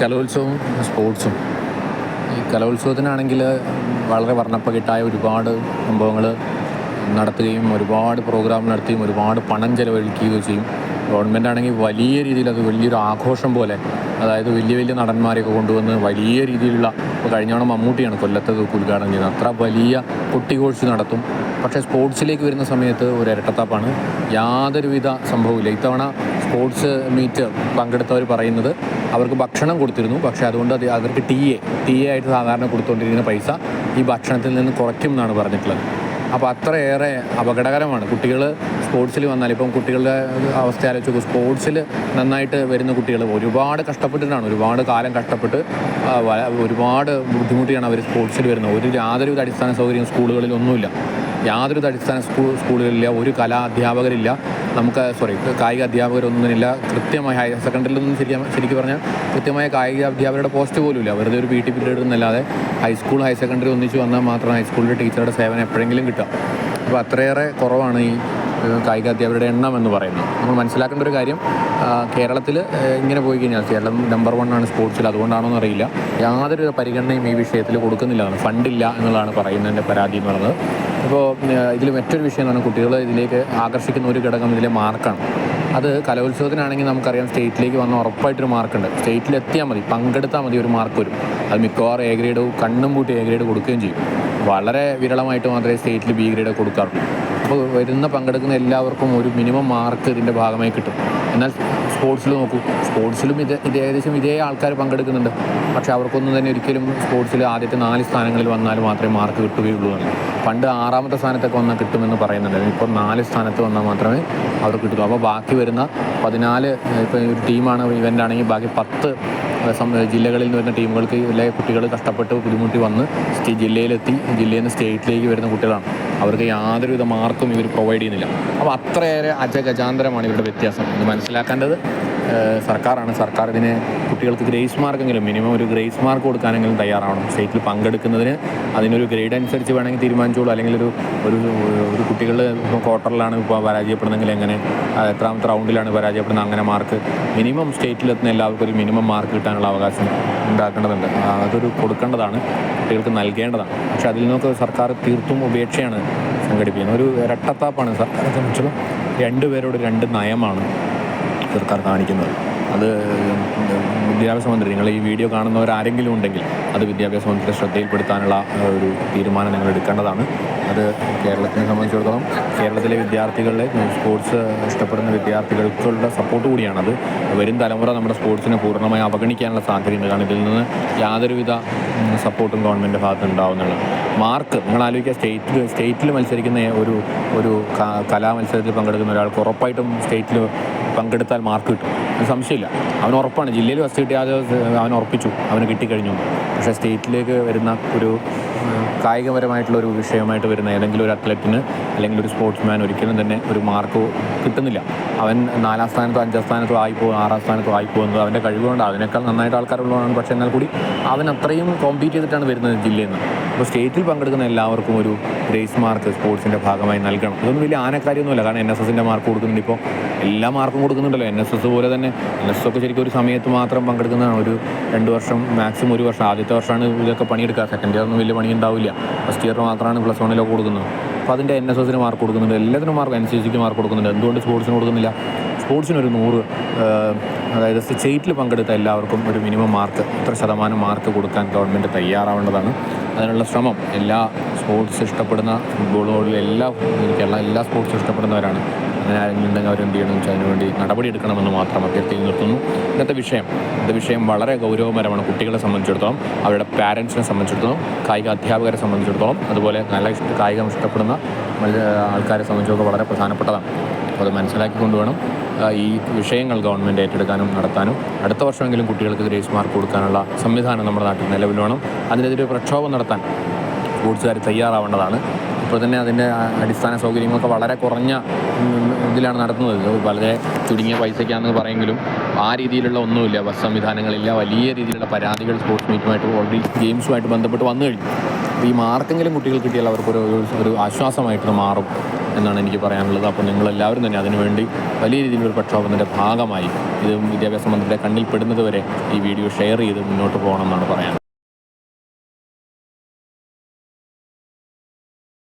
കലോത്സവവും സ്പോർട്സും. ഈ കലോത്സവത്തിനാണെങ്കിൽ വളരെ വർണ്ണപ്പകിട്ടായ ഒരുപാട് സംഭവങ്ങൾ നടത്തുകയും ഒരുപാട് പ്രോഗ്രാം നടത്തുകയും ഒരുപാട് പണം ചെലവഴിക്കുകയും ചെയ്യും. ഗവൺമെൻറ് ആണെങ്കിൽ വലിയ രീതിയിൽ അത് വലിയൊരു ആഘോഷം പോലെ, അതായത് വലിയ വലിയ നടന്മാരെയൊക്കെ കൊണ്ടുവന്ന് വലിയ രീതിയിലുള്ള, ഇപ്പോൾ കഴിഞ്ഞോണം മമ്മൂട്ടിയാണ് കൊല്ലത്ത് ഉദ്ഘാടനം ചെയ്യുന്നത്, അത്ര വലിയ കൊട്ടിഘോഷിച്ച് നടത്തും. പക്ഷേ സ്പോർട്സിലേക്ക് വരുന്ന സമയത്ത് ഒരു ഇരട്ടത്താപ്പാണ്, യാതൊരുവിധ സംഭവമില്ല. ഇത്തവണ സ്പോർട്സ് മീറ്റ് പങ്കെടുത്തവർ പറയുന്നത് അവർക്ക് ഭക്ഷണം കൊടുത്തിരുന്നു, പക്ഷേ അതുകൊണ്ട് അവർക്ക് ടി എ ആയിട്ട് സാധാരണ കൊടുത്തുകൊണ്ടിരിക്കുന്ന പൈസ ഈ ഭക്ഷണത്തിൽ നിന്ന് കുറയ്ക്കും എന്നാണ് പറഞ്ഞിട്ടുള്ളത്. അപ്പോൾ അത്രയേറെ അപകടകരമാണ്. കുട്ടികൾ സ്പോർട്സിൽ വന്നാൽ, ഇപ്പം കുട്ടികളുടെ അവസ്ഥ ആലോചിച്ച് നോക്കും. സ്പോർട്സിൽ നന്നായിട്ട് വരുന്ന കുട്ടികൾ ഒരുപാട് കഷ്ടപ്പെട്ടിട്ടാണ്, ഒരുപാട് കാലം കഷ്ടപ്പെട്ട് ഒരുപാട് ബുദ്ധിമുട്ടിയാണ് അവർ സ്പോർട്സിൽ വരുന്നത്. യാതൊരുവിധ അടിസ്ഥാന സൗകര്യം സ്കൂളുകളിലൊന്നുമില്ല, യാതൊരു അടിസ്ഥാന സ്കൂളുകളില്ല, ഒരു കലാ അധ്യാപകരില്ല, കായിക അധ്യാപകരൊന്നുമില്ല. കൃത്യമായ ഹയർ സെക്കൻഡറിയിലൊന്നും ശരിക്കും പറഞ്ഞാൽ കൃത്യമായ കായിക അധ്യാപകരുടെ പോസ്റ്റ് പോലും ഇല്ല. വെറുതെ ഒരു PT പീരീഡ് എന്നല്ലാതെ ഹൈസ്കൂൾ ഹയർ സെക്കൻഡറി ഒന്നിച്ച് വന്നാൽ മാത്രം ഹൈസ്കൂളിലെ ടീച്ചറുടെ സേവനം എപ്പോഴെങ്കിലും കിട്ടുക. അപ്പോൾ അത്രയേറെ കുറവാണ് ഈ കായിക അധ്യാപകരുടെ എണ്ണം എന്ന് പറയുന്നത്. നമ്മൾ മനസ്സിലാക്കേണ്ട ഒരു കാര്യം, കേരളത്തിൽ ഇങ്ങനെ പോയി കഴിഞ്ഞാൽ കേരളം നമ്പർ 1 ആണ് സ്പോർട്സിൽ. അതുകൊണ്ടാണോ എന്നറിയില്ല, യാതൊരു പരിഗണനയും ഈ വിഷയത്തിൽ കൊടുക്കുന്നില്ല, ഫണ്ടില്ല എന്നുള്ളതാണ് പറയുന്നതിൻ്റെ പരാതി എന്ന് പറയുന്നത്. ഇപ്പോൾ ഇതിൽ മറ്റൊരു വിഷയം എന്ന് പറഞ്ഞാൽ, കുട്ടികൾ ഇതിലേക്ക് ആകർഷിക്കുന്ന ഒരു ഘടകം ഇതിലെ മാർക്കാണ്. അത് കലോത്സവത്തിനാണെങ്കിൽ നമുക്കറിയാം, സ്റ്റേറ്റിലേക്ക് വന്ന ഉറപ്പായിട്ടൊരു മാർക്കുണ്ട്. സ്റ്റേറ്റിലെത്തിയാൽ മതി, പങ്കെടുത്താൽ മതി, ഒരു മാർക്ക് വരും. അത് മിക്കവാറും A ഗ്രേഡ്, കണ്ണും പൂട്ടി A ഗ്രേഡ് കൊടുക്കുകയും ചെയ്യും. വളരെ വിരളമായിട്ട് മാത്രമേ സ്റ്റേറ്റിൽ B ഗ്രേഡ് കൊടുക്കാറുള്ളൂ. അപ്പോൾ പങ്കെടുക്കുന്ന എല്ലാവർക്കും ഒരു മിനിമം മാർക്ക് ഇതിൻ്റെ ഭാഗമായി കിട്ടും. എന്നാൽ സ്പോർട്സിൽ നോക്കൂ, സ്പോർട്സിലും ഏകദേശം ഇതേ ആൾക്കാർ പങ്കെടുക്കുന്നുണ്ട്. പക്ഷേ അവർക്കൊന്നും തന്നെ ഒരിക്കലും സ്പോർട്സിൽ ആദ്യത്തെ 4 സ്ഥാനങ്ങളിൽ വന്നാൽ മാത്രമേ മാർക്ക് കിട്ടുകയുള്ളൂ എന്ന്. പണ്ട് 6ാമത്തെ സ്ഥാനത്തൊക്കെ വന്നാൽ കിട്ടുമെന്ന് പറയുന്നുണ്ട്. ഇപ്പോൾ 4 സ്ഥാനത്ത് വന്നാൽ മാത്രമേ അവർക്ക് കിട്ടൂ. അപ്പോൾ ബാക്കി വരുന്ന 14, ഇപ്പോൾ ഒരു ടീമാണ് ഇവൻ്റ് ആണെങ്കിൽ ബാക്കി 10 ജില്ലകളിൽ നിന്ന് വരുന്ന ടീമുകൾക്ക് എല്ലാ കുട്ടികൾ കഷ്ടപ്പെട്ട് ബുദ്ധിമുട്ടി വന്ന് ജില്ലയിലെത്തി, ജില്ലയിൽ നിന്ന് സ്റ്റേറ്റിലേക്ക് വരുന്ന കുട്ടികളാണ്. അവർക്ക് യാതൊരുവിധ മാർക്കും ഇവർ പ്രൊവൈഡ് ചെയ്യുന്നില്ല. അപ്പോൾ അത്രയേറെ അജഗജാന്തരമാണ് ഇവരുടെ വ്യത്യാസം. ഇത് മനസ്സിലാക്കേണ്ടത് സർക്കാരാണ്. സർക്കാർ ഇതിന് കുട്ടികൾക്ക് ഗ്രേസ് മാർക്കെങ്കിലും, മിനിമം ഒരു ഗ്രേസ് മാർക്ക് കൊടുക്കാനെങ്കിലും തയ്യാറാവണം. സ്റ്റേറ്റിൽ പങ്കെടുക്കുന്നതിന് അതിനൊരു ഗ്രേഡ് അനുസരിച്ച് വേണമെങ്കിൽ തീരുമാനിച്ചോളൂ. അല്ലെങ്കിൽ ഒരു കുട്ടികൾ ഇപ്പോൾ ക്വാർട്ടറിലാണ് ഇപ്പോൾ പരാജയപ്പെടുന്നതെങ്കിൽ എങ്ങനെ, എത്രാമത്തെ റൗണ്ടിലാണ് പരാജയപ്പെടുന്നത്, അങ്ങനെ മാർക്ക് മിനിമം സ്റ്റേറ്റിലെത്തുന്ന എല്ലാവർക്കും ഒരു മിനിമം മാർക്ക് കിട്ടാനുള്ള അവകാശം ഉണ്ടാക്കേണ്ടതുണ്ട്. അതൊരു കൊടുക്കേണ്ടതാണ്, കുട്ടികൾക്ക് നൽകേണ്ടതാണ്. പക്ഷേ അതിൽ നിന്നൊക്കെ സർക്കാർ തീർത്തും ഉപേക്ഷയാണ് സംഘടിപ്പിക്കുന്നത്. ഒരു ഇരട്ടത്താപ്പാണ് സർക്കാരെ സംബന്ധിച്ചിടത്തോളം. 2 പേരോട് 2 നയമാണ് സർക്കാർ കാണിക്കുന്നത്. അത് വിദ്യാഭ്യാസ മന്ത്രി, നിങ്ങൾ ഈ വീഡിയോ കാണുന്നവരാരെങ്കിലും ഉണ്ടെങ്കിൽ അത് വിദ്യാഭ്യാസ മന്ത്രിയുടെ ശ്രദ്ധയിൽപ്പെടുത്താനുള്ള ഒരു തീരുമാനം നിങ്ങൾ എടുക്കേണ്ടതാണ്. അത് കേരളത്തിനെ സംബന്ധിച്ചിടത്തോളം കേരളത്തിലെ വിദ്യാർത്ഥികളുടെ, സ്പോർട്സ് ഇഷ്ടപ്പെടുന്ന വിദ്യാർത്ഥികൾക്കുള്ള സപ്പോർട്ട് കൂടിയാണത്. വരും തലമുറ നമ്മുടെ സ്പോർട്സിനെ പൂർണ്ണമായി അവഗണിക്കാനുള്ള സാധ്യതയുണ്ട്. കാരണം ഇതിൽ നിന്ന് യാതൊരുവിധ സപ്പോർട്ടും ഗവൺമെൻറ് ഭാഗത്ത് ഉണ്ടാവുന്നുള്ളൂ. മാർക്ക് നിങ്ങൾ ആലോചിക്കുക, സ്റ്റേറ്റിൽ മത്സരിക്കുന്ന ഒരു കലാമത്സരത്തിൽ പങ്കെടുക്കുന്ന ഒരാൾക്ക് ഉറപ്പായിട്ടും സ്റ്റേറ്റിൽ പങ്കെടുത്താൽ മാർക്ക് കിട്ടും, അത് സംശയമില്ല. അവന് ഉറപ്പാണ്. ജില്ലയിൽ ഫസ്റ്റ് കിട്ടിയാൽ അവൻ ഉറപ്പിച്ചു, അവന് കിട്ടിക്കഴിഞ്ഞു. പക്ഷേ സ്റ്റേറ്റിലേക്ക് വരുന്ന ഒരു കായികപരമായിട്ടുള്ള ഒരു വിഷയമായിട്ട് വരുന്ന ഏതെങ്കിലും ഒരു അത്ലറ്റിന് അല്ലെങ്കിൽ ഒരു സ്പോർട്സ്മാൻ ഒരിക്കലും തന്നെ ഒരു മാർക്ക് കിട്ടുന്നില്ല. അവൻ 4ാം സ്ഥാനത്തോ 5ാം സ്ഥാനത്തോ ആയിപ്പോകും, 6ാം സ്ഥാനത്തോ ആയിപ്പോകുന്നത് അവൻ്റെ കഴിവുകൊണ്ട്. അതിനേക്കാൾ നന്നായിട്ട് ആൾക്കാരുള്ളതാണ്. പക്ഷേ എന്നാൽ കൂടി അവൻ അത്രയും കോമ്പീറ്റ് ചെയ്തിട്ടാണ് വരുന്നത് ജില്ലയിൽ നിന്ന്. അപ്പോൾ സ്റ്റേറ്റിൽ പങ്കെടുക്കുന്ന എല്ലാവർക്കും ഒരു ഗ്രേസ് മാർക്ക് സ്പോർട്സിൻ്റെ ഭാഗമായി നൽകണം. ഇതൊന്നും വലിയ ആനക്കാര്യമൊന്നുമില്ല. കാരണം NSSൻ്റെ മാർക്ക് കൊടുക്കുന്നുണ്ട്. ഇപ്പോൾ എല്ലാ മാർക്കും കൊടുക്കുന്നുണ്ടല്ലോ. NSS പോലെ തന്നെ NSS ഒക്കെ ശരിക്കും ഒരു സമയത്ത് മാത്രം പങ്കെടുക്കുന്നതാണ്. ഒരു 2 വർഷം, മാക്സിമം 1 വർഷം. ആദ്യത്തെ വർഷമാണ് ഇതൊക്കെ പണിയെടുക്കുക. സെക്കൻഡ് ഇയർ ഒന്നും വലിയ പണി ഉണ്ടാവില്ല. ഫസ്റ്റ് ഇയർ മാത്രമാണ് +1 കൊടുക്കുന്നത്. അപ്പോൾ അതിൻ്റെ NSSന് മാർക്ക് കൊടുക്കുന്നുണ്ട്, എല്ലാത്തിനും മാർക്ക്, NCCക്ക് മാർക്ക് കൊടുക്കുന്നുണ്ട്. എന്തുകൊണ്ട് സ്പോർട്സിന് കൊടുക്കുന്നില്ല? സ്പോർട്സിനൊരു 100, അതായത് സ്റ്റേറ്റിൽ പങ്കെടുത്ത എല്ലാവർക്കും ഒരു മിനിമം മാർക്ക്, ഇത്ര ശതമാനം മാർക്ക് കൊടുക്കാൻ ഗവൺമെൻറ് തയ്യാറാവേണ്ടതാണ്. അതിനുള്ള ശ്രമം എല്ലാ സ്പോർട്സ് ഇഷ്ടപ്പെടുന്ന, ഫുട്ബോളിൽ കേരള എല്ലാ സ്പോർട്സും ഇഷ്ടപ്പെടുന്നവരാണ്. അങ്ങനെ ആരെങ്കിലും ഉണ്ടെങ്കിൽ അവരെന്ത് ചെയ്യണമെന്ന് വെച്ചാൽ അതിനുവേണ്ടി നടപടി എടുക്കണമെന്ന് മാത്രം അഭ്യർത്ഥിച്ച് നിർത്തുന്നു. ഇന്നത്തെ വിഷയം വളരെ ഗൗരവപരമാണ്. കുട്ടികളെ സംബന്ധിച്ചിടത്തോളം, അവരുടെ പാരൻസിനെ സംബന്ധിച്ചിടത്തോളം, കായിക അധ്യാപകരെ സംബന്ധിച്ചിടത്തോളം, അതുപോലെ നല്ല കായികം ഇഷ്ടപ്പെടുന്ന ആൾക്കാരെ സംബന്ധിച്ചൊക്കെ വളരെ പ്രധാനപ്പെട്ടതാണ്. അപ്പോൾ അത് മനസ്സിലാക്കിക്കൊണ്ട് വേണം ഈ വിഷയങ്ങൾ ഗവൺമെൻറ് ഏറ്റെടുക്കാനും നടത്താനും. അടുത്ത വർഷമെങ്കിലും കുട്ടികൾക്ക് ഗ്രേസ് മാർക്ക് കൊടുക്കാനുള്ള സംവിധാനം നമ്മുടെ നാട്ടിൽ നിലവിൽ വേണം. അതിനെതിരെ പ്രക്ഷോഭം നടത്താൻ സ്പോർട്സുകാർ തയ്യാറാവേണ്ടതാണ്. ഇപ്പോൾ തന്നെ അതിൻ്റെ അടിസ്ഥാന സൗകര്യങ്ങളൊക്കെ വളരെ കുറഞ്ഞ ഇതിലാണ് നടത്തുന്നത്. വളരെ ചുരുങ്ങിയ പൈസയ്ക്കാണെന്ന് പറയുമെങ്കിലും ആ രീതിയിലുള്ള ഒന്നുമില്ല. ബസ് സംവിധാനങ്ങളില്ല. വലിയ രീതിയിലുള്ള പരാതികൾ സ്പോർട്സ് മീറ്റുമായിട്ട് ഓൾറെഡി ഗെയിംസുമായിട്ട് ബന്ധപ്പെട്ട് വന്നു കഴിഞ്ഞു. അപ്പോൾ ഈ മാർക്കെങ്കിലും കുട്ടികൾ കിട്ടിയാൽ അവർക്കൊരു ആശ്വാസമായിട്ട് മാറും എന്നാണ് എനിക്ക് പറയാനുള്ളത്. അപ്പോൾ നിങ്ങളെല്ലാവരും തന്നെ അതിനുവേണ്ടി വലിയ രീതിയിലൊരു പ്രക്ഷോഭത്തിൻ്റെ ഭാഗമായി ഇത് വിദ്യാഭ്യാസ മന്ത്രിയുടെ കണ്ണിൽ പെടുന്നത് വരെ ഈ വീഡിയോ ഷെയർ ചെയ്ത് മുന്നോട്ട് പോകണം എന്നാണ് പറയാനുള്ളത്.